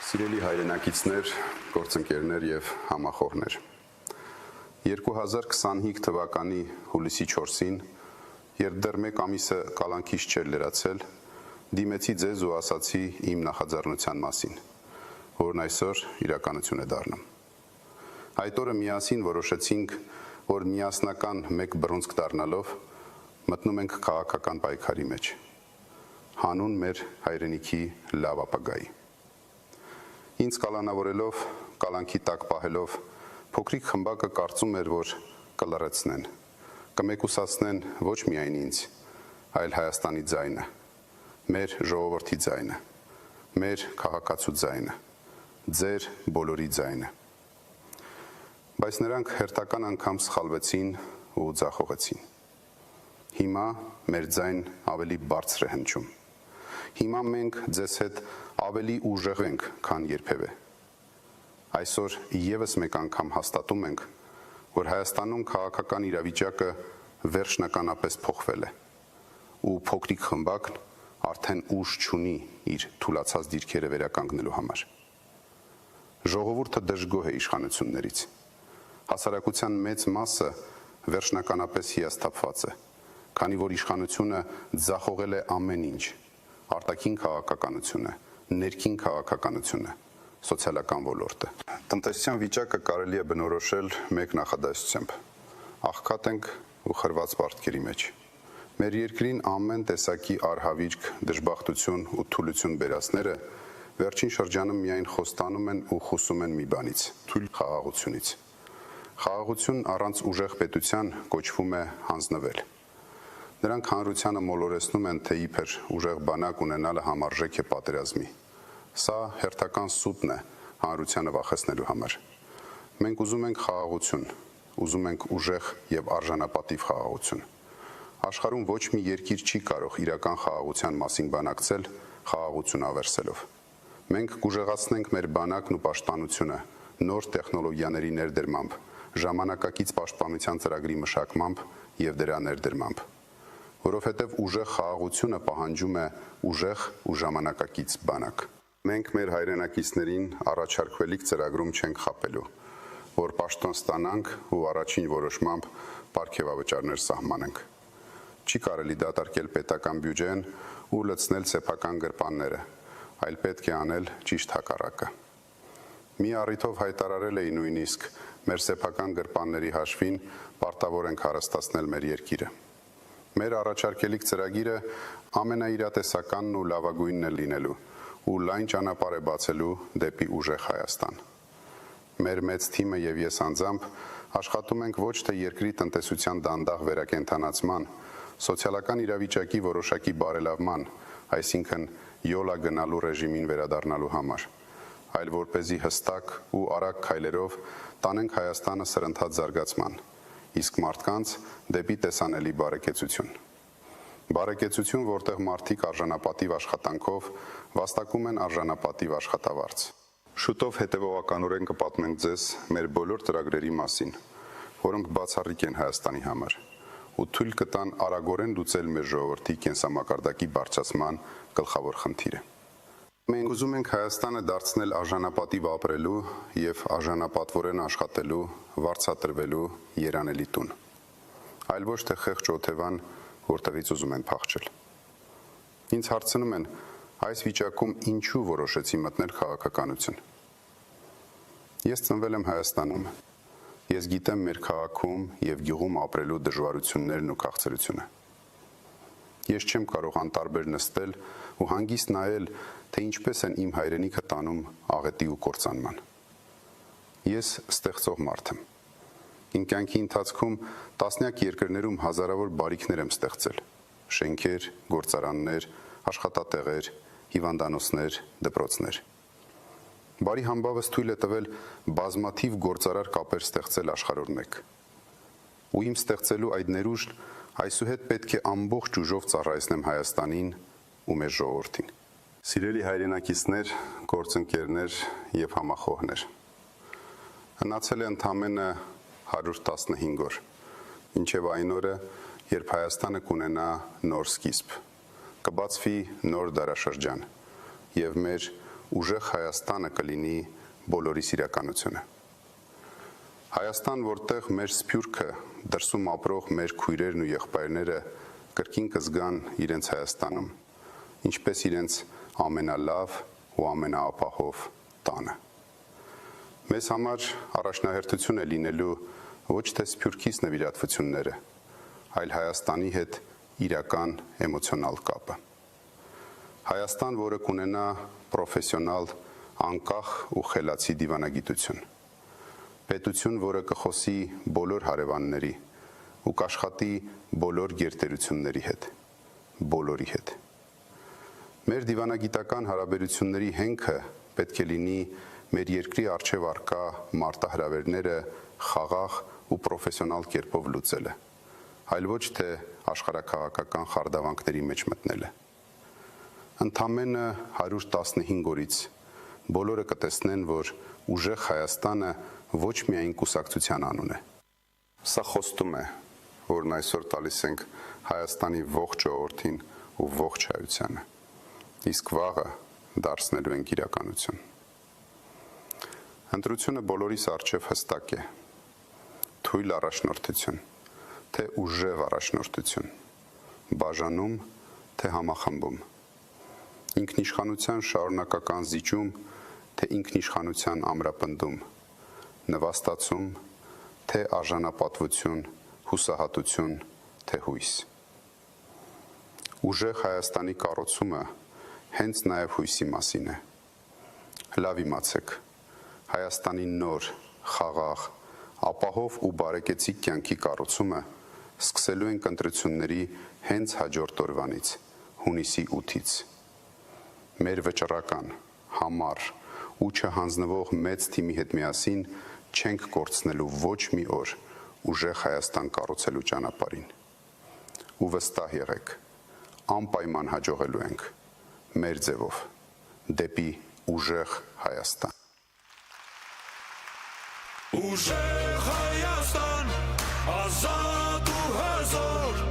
Սիրելի հայրենակիցներ, գործընկերներ եւ համախոհներ։ 2025 թվականի հուլիսի 4-ին, երբ դեռ մեկ ամիսը կալանքից չէր լրացել, դիմեցի ձեզ ու ասացի իմ նախաձեռնության մասին, որն այսօր իրականություն է դառնում։ Այդ օրը միասին որոշեցինք, որ միասնական մեկ բռունցք դառնալով մտնում ենք քաղաքական պայքարի մեջ, հանուն մեր հայրենիքի լավ ապագայի։ Ինձ կալանավորելով, կալանքի տակ պահելով, փոքրիկ խմբակը կարծում էր, որ կլռեցնեն, կմեկուսացնեն ոչ միայն ինձ, այլ Հայաստանի ձայնը, մեր ժողովրդի ձայնը, մեր քաղաքացու ձայնը, ձեր բոլորի ձայնը։ Բայց նրանք հերթական անգամ սխալվեցին ու ձախողեցին։ Հիմա մեր ձայն ավելի բարձր է հնչում։ Հիմա մենք ձեզ հետ ավելի ուժեղ ենք, քան երբևէ։ Այսօր եւս մեկ անգամ հաստատում ենք, որ Հայաստանում քաղաքական իրավիճակը վերջնականապես փոխվել է, ու փոքրիկ խմբակն արդեն ուժ չունի իր թուլացած դիրքերը վերականգնելու համար։ Ժողովուրդը դժգոհ է իշխանություններից։ Հասարակության մեծ մասը վերջնականապես հիասթափված է, քանի որ իշխանությունը ձախողել է ամեն ինչ՝ արտաքին քաղաքականությունը, ներքին քաղաքականությունը, սոցիալական ոլորտը։ Տնտեսության վիճակը կարելի է բնորոշել մեկ նախադասությամբ. աղքատ ենք ու խրված պարտքերի մեջ։ Մեր երկրին ամեն տեսակի արհավիրք, դժբախտություն ու թուլություն բերածները վերջին շրջանում միայն խոստանում են ու խոսում են մի բանից՝ թույլ խաղաղությունից։ Խաղաղություն առանց ուժեղ պետության կոչվում է հանձնվել։ Նրանք հանրությանը մոլորեցնում են, թե իբր ուժեղ բանակ ունենալը համարժեք է պատերազմի։ Սա հերթական սուտն է հանրությանը վախեցնելու համար։ Մենք ուզում ենք խաղաղություն, ուզում ենք ուժեղ եւ արժանապատիվ խաղաղություն։ Աշխարհում ոչ մի երկիր չի կարող իրական խաղաղության մասին բանակցել խաղաղություն ավերսելով։ Մենք կուժեղացնենք մեր բանակն ու պաշտպանությունը նոր տեխնոլոգիաների ներդրմամբ, ժամանակակից պաշտպանության ծրագրի մշակմամբ եւ դրա ներդրմամբ, որովհետեւ ուժեղ խաղաղությունը պահանջում է ուժեղ ու ժամանակակից բանակ։ Մենք մեր հայրենակիցներին առաջարկվելիք ծրագրում չենք խաբելու, որ պաշտոն ստանանք ու առաջին որոշմամբ պարգևավճարներ սահմանենք։ Չի կարելի դատարկել պետական բյուջեն ու լցնել սեփական գրպանները, այլ պետք է անել ճիշտ հակառակը։ Մի առիթով հայտարարել էի նույնիսկ մեր սեփական գրպանների հաշվին պարտավոր ենք հարստացնել մեր երկիրը։ Մեր առաջարկելիք ծրագիրը ամենաիրատեսականն ու լավագույնն է լինելու ու լայն ճանապարհ է բացելու դեպի ուժեղ Հայաստան։ Մեր մեծ թիմը եւ ես անձամբ աշխատում ենք ոչ թե երկրի տնտեսության դանդաղ վերակենդանացման, սոցիալական իրավիճակի որոշակի բարելավման, այսինքն յոլա գնալու ռեժիմին վերադառնալու համար, այլ որպեսզի հստակ ու արագ քայլերով տանենք Հայաստանը սրընթաց զարգացման, իսկ մարդկանց դեպի տեսանելի բարեկեցություն։ Բարեկեցություն, որտեղ մարդիկ արժանապատիվ աշխատանքով վաստակում են արժանապատիվ աշխատավարձ։ Շուտով հետևողականորեն կպատմենք ձեզ մեր բոլոր ծրագրերի մասին, որոնք բացառիկ են Հայաստանի համար, ու թույլ կտան արագորեն լուծել մեր ժողովրդի կենսամակարդակի բարձրացման գլխավոր խնդիրը։ Մենք ուզում ենք Հայաստանը դարձնել արժանապատիվ ապրելու եւ արժանապատվորեն աշխատելու, վարձատրվելու երանելի տուն, այլ ոչ թե խեղճ օթևան, որտեղից ուզում են փախչել։ Ինձ հարցնում են, այս վիճակում ինչու որոշեցի մտնել քաղաքականություն։ Ես ծնվել եմ Հայաստանում։ Ես գիտեմ մեր քաղաքում եւ գյուղում ապրելու դժվարություններն ու քաղցրությունը։ Ես չեմ կարող անտարբեր նստել ու հանգիստ նայել, թե ինչպես են իմ հայրենիքը տանում աղետի ու կործանման։ Ես ստեղծող մարդ եմ։ Իմ կյանքի ընթացքում տասնյակ երկրներում հազարավոր բարիքներ եմ ստեղծել՝ շենքեր, գործարաններ, աշխատատեղեր, հիվանդանոցներ, դպրոցներ։ Բարի համբավս թույլ է տվել բազմաթիվ գործարար կապեր ստեղծել աշխարհով մեկ։ Ու իմ ստեղծելու այդ ներուժն այսուհետ պետք է ամբողջ ուժով ծառայեցնեմ Հայաստանին ու մեր ժողովրդին։ Սիրելի հայրենակիցներ, գործընկերներ եւ համախոհներ։ Հնացել է ընդամենը 115 օր, ինչեւ այն օրը, երբ Հայաստանը կունենա նոր սկիզբ, կբացվի նոր դարաշրջան եւ մեր ուժեղ Հայաստանը կլինի բոլորիս իրականությունը։ Հայաստան, որտեղ մեր սփյուռքը, դրսում ապրող մեր քույրերն ու եղբայրները կրկին կզգան իրենց Հայաստանում, ինչպես իրենց ամենալավ ու ամենաապահով տանը։ Մեզ համար առաջնահերթություն է լինելու ոչ թե սփյուռքից նվիրատվությունները, այլ Հայաստանի հետ իրական էմոցիոնալ կապը։ Հայաստան, որը կունենա պրոֆեսիոնալ, անկախ ու խելացի դիվանագիտություն, պետություն, որը կխոսի բոլոր հարևանների ու կաշխատի բոլոր գերտերությունների հետ, բոլորի հետ։ Մեր դիվանագիտական հարաբերությունների հենքը պետք է լինի մեր երկրի առջև առկա մարտահրավերները խաղաղ ու պրոֆեսիոնալ կերպով լուծելը, այլ ոչ թե աշխարհաքաղաքական խարդավանքների մեջ մտնելը։ Ընդամենը 115 օրից բոլորը կտեսնեն, որ ուժեղ Հայաստանը ոչ միայն կուսակցության անուն է։ Սա խոստում է, որն այսօր տալիս ենք Հայաստանի ողջ ժողովրդին ու ողջ հայությանը, իսկ վաղը դարձնելու ենք իրականություն։ Ընտրությունը բոլորիս առջև հստակ է, թույլ առաջնորդություն, թե ուժեղ առաջնորդություն, բաժանում, թե համախմբում, ինքնիշխանության շարունակական զիջում, թե ինքնիշխանության ամրապնդում, նվաստացում, թե արժանապատվություն, հուսահատություն, թե հույս։ Ուժեղ Հայաստանի կառուցումը հենց նաև հույսի մասին է։ Լավ իմացեք, Հայաստանի նոր, խաղաղ, ապահով ու բարեկեցիկ կյանքի կառուցումը սկսելու ենք ընտրությունների հենց հաջորդ օրվանից, հունիսի 8-ից։ Մեր վճռական, համառ ու չհանձնվող մեծ թիմի հետ միասին չենք կորցնելու ոչ մի օր ուժեղ Հայաստան կառուցելու ճանապարհին։ Ու վստահ եղեք, անպայման հաջողելու ենք մեր ձևով դեպի ուժեղ Հայաստան։ Ուժեղ Հայաստան, ազատ ու հզոր